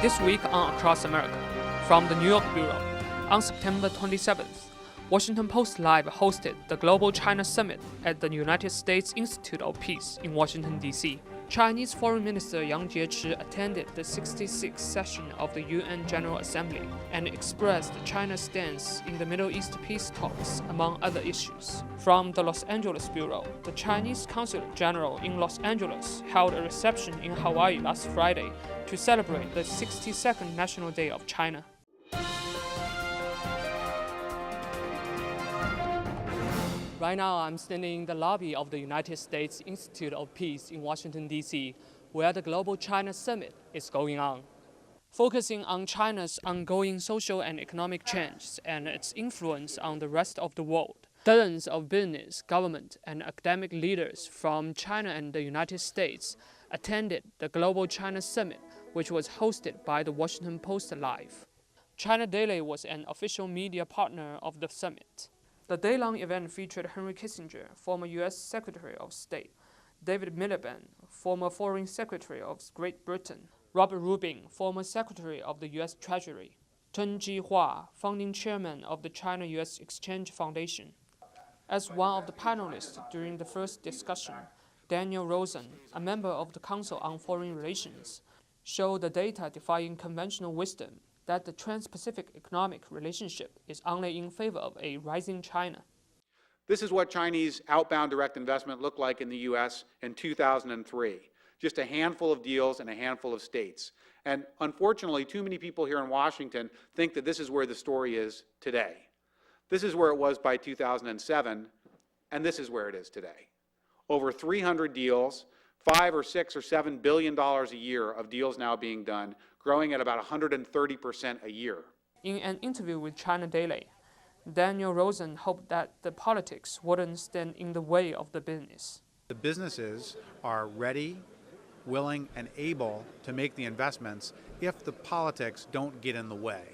This week on Across America, from the New York Bureau, on September 27th, Washington Post Live hosted the Global China Summit at the United States Institute of Peace in Washington, D.C. Chinese Foreign Minister Yang Jiechi attended the 66th session of the UN General Assembly and expressed China's stance in the Middle East peace talks, among other issues. From the Los Angeles Bureau, the Chinese Consulate General in Los Angeles held a reception in Hawaii last Friday to celebrate the 62nd National Day of China. Right now, I'm standing in the lobby of the United States Institute of Peace in Washington, D.C., where the Global China Summit is going on. Focusing on China's ongoing social and economic change and its influence on the rest of the world, dozens of business, government, and academic leaders from China and the United States attended the Global China Summit, which was hosted by the Washington Post Live. China Daily was an official media partner of the summit. The day-long event featured Henry Kissinger, former U.S. Secretary of State, David Miliband, former Foreign Secretary of Great Britain, Robert Rubin, former Secretary of the U.S. Treasury, thee-hwa, founding chairman of the China-U.S. Exchange Foundation. As one of the panelists during the first discussion, Daniel Rosen, a member of the Council on Foreign Relations, showed the data defying conventional wisdom that the Trans-Pacific economic relationship is only in favor of a rising China. This is what Chinese outbound direct investment looked like in the U.S. in 2003. Just a handful of deals in a handful of states. And unfortunately, too many people here in Washington think that this is where the story is today. This is where it was by 2007, and this is where it is today. Over 300 deals, $5 or $6 or $7 billion a year of deals now being done, growing at about 130% a year. In an interview with China Daily, Daniel Rosen hoped that the politics wouldn't stand in the way of the business. The businesses are ready, willing, and able to make the investments if the politics don't get in the way.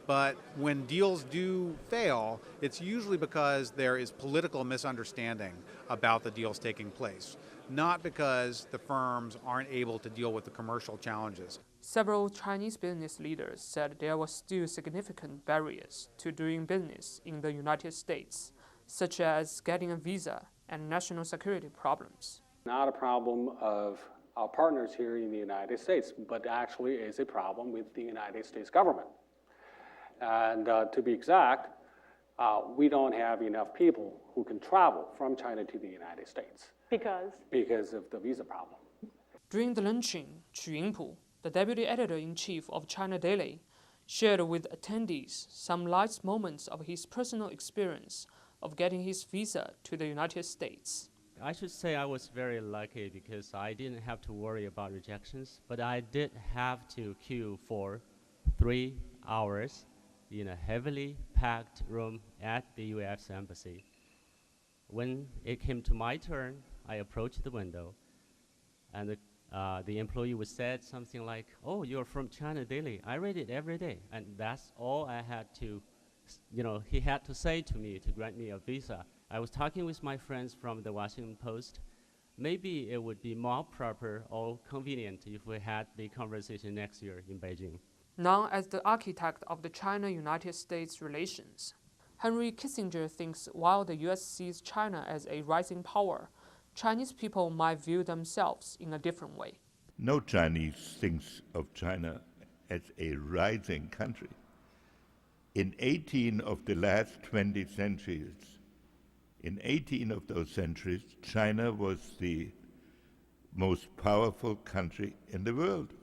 But when deals do fail, it's usually because there is political misunderstanding about the deals taking place, not because the firms aren't able to deal with the commercial challenges. Several Chinese business leaders said there were still significant barriers to doing business in the United States, such as getting a visa and national security problems. Not a problem of our partners here in the United States, but actually is a problem with the United States government. And to be exact, we don't have enough people who can travel from China to the United States. Because? Because of the visa problem. During the luncheon, Xu Yingpu, the deputy editor-in-chief of China Daily, shared with attendees some light moments of his personal experience of getting his visa to the United States. I should say I was very lucky because I didn't have to worry about rejections, but I did have to queue for 3 hours in a heavily packed room at the U.S. Embassy. When it came to my turn, I approached the window, and the employee was said something like, "Oh, you're from China Daily. I read it every day." And that's all I had to, he had to say to me to grant me a visa. I was talking with my friends from the Washington Post. Maybe it would be more proper or convenient if we had the conversation next year in Beijing. Known as the architect of the China-United States relations, Henry Kissinger thinks while the U.S. sees China as a rising power, Chinese people might view themselves in a different way. No Chinese thinks of China as a rising country. In 18 of the last 20 centuries, in 18 of those centuries, China was the most powerful country in the world.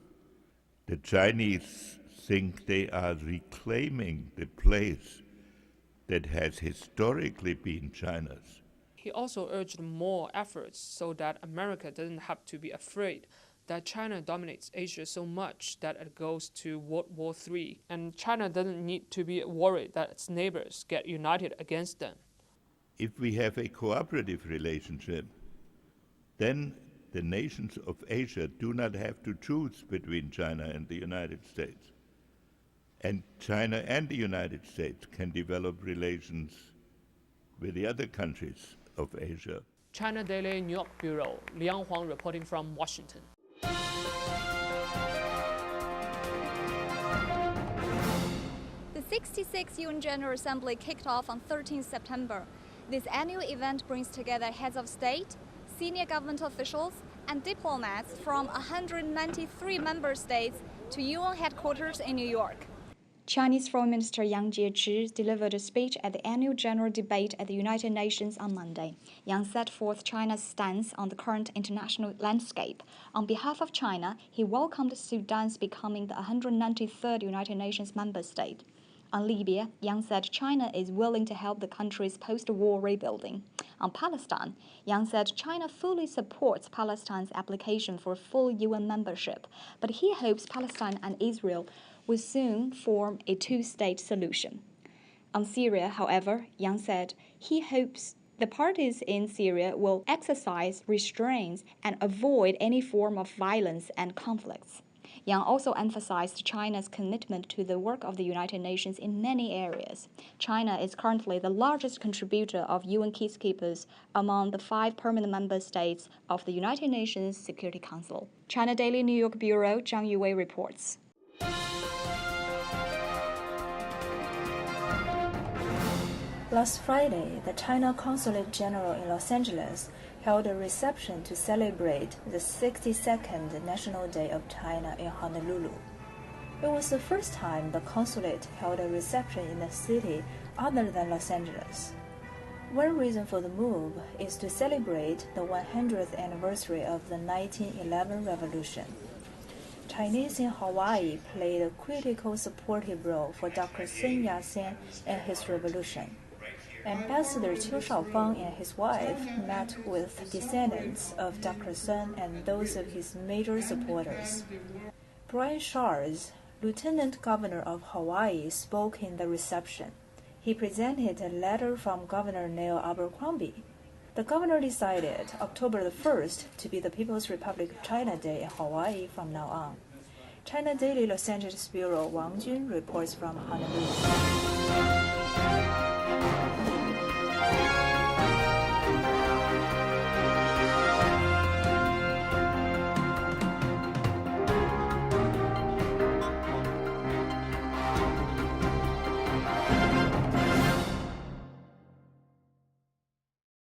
The Chinese think they are reclaiming the place that has historically been China's. He also urged more efforts so that America doesn't have to be afraid that China dominates Asia so much that it goes to World War III, and China doesn't need to be worried that its neighbors get united against them. If we have a cooperative relationship, then the nations of Asia do not have to choose between China and the United States. And China and the United States can develop relations with the other countries of Asia. China Daily New York Bureau, Liang Huang reporting from Washington. 66th UN General Assembly kicked off on 13 September. This annual event brings together heads of state, senior government officials, and diplomats from 193 member states to UN headquarters in New York. Chinese Foreign Minister Yang Jiechi delivered a speech at the annual general debate at the United Nations on Monday. Yang set forth China's stance on the current international landscape. On behalf of China, he welcomed Sudan's becoming the 193rd United Nations member state. On Libya, Yang said China is willing to help the country's post-war rebuilding. On Palestine, Yang said China fully supports Palestine's application for full UN membership, but he hopes Palestine and Israel will soon form a two-state solution. On Syria, however, Yang said he hopes the parties in Syria will exercise restraints and avoid any form of violence and conflicts. Yang also emphasized China's commitment to the work of the United Nations in many areas. China is currently the largest contributor of UN peacekeepers among the 5 permanent member states of the United Nations Security Council. China Daily New York Bureau, Zhang Yuwei reports. Last Friday, the China Consulate General in Los Angeles held a reception to celebrate the 62nd National Day of China in Honolulu. It was the first time the consulate held a reception in a city other than Los Angeles. One reason for the move is to celebrate the 100th anniversary of the 1911 revolution. Chinese in Hawaii played a critical supportive role for Dr. Sun Yat-sen and his revolution. Ambassador Qiu Shaofang and his wife met with descendants of Dr. Sun and those of his major supporters. Brian Scharz, Lieutenant Governor of Hawaii, spoke in the reception. He presented a letter from Governor Neil Abercrombie. The governor decided October the 1st to be the People's Republic of China Day in Hawaii from now on. China Daily Los Angeles Bureau Wang Jun reports from Honolulu.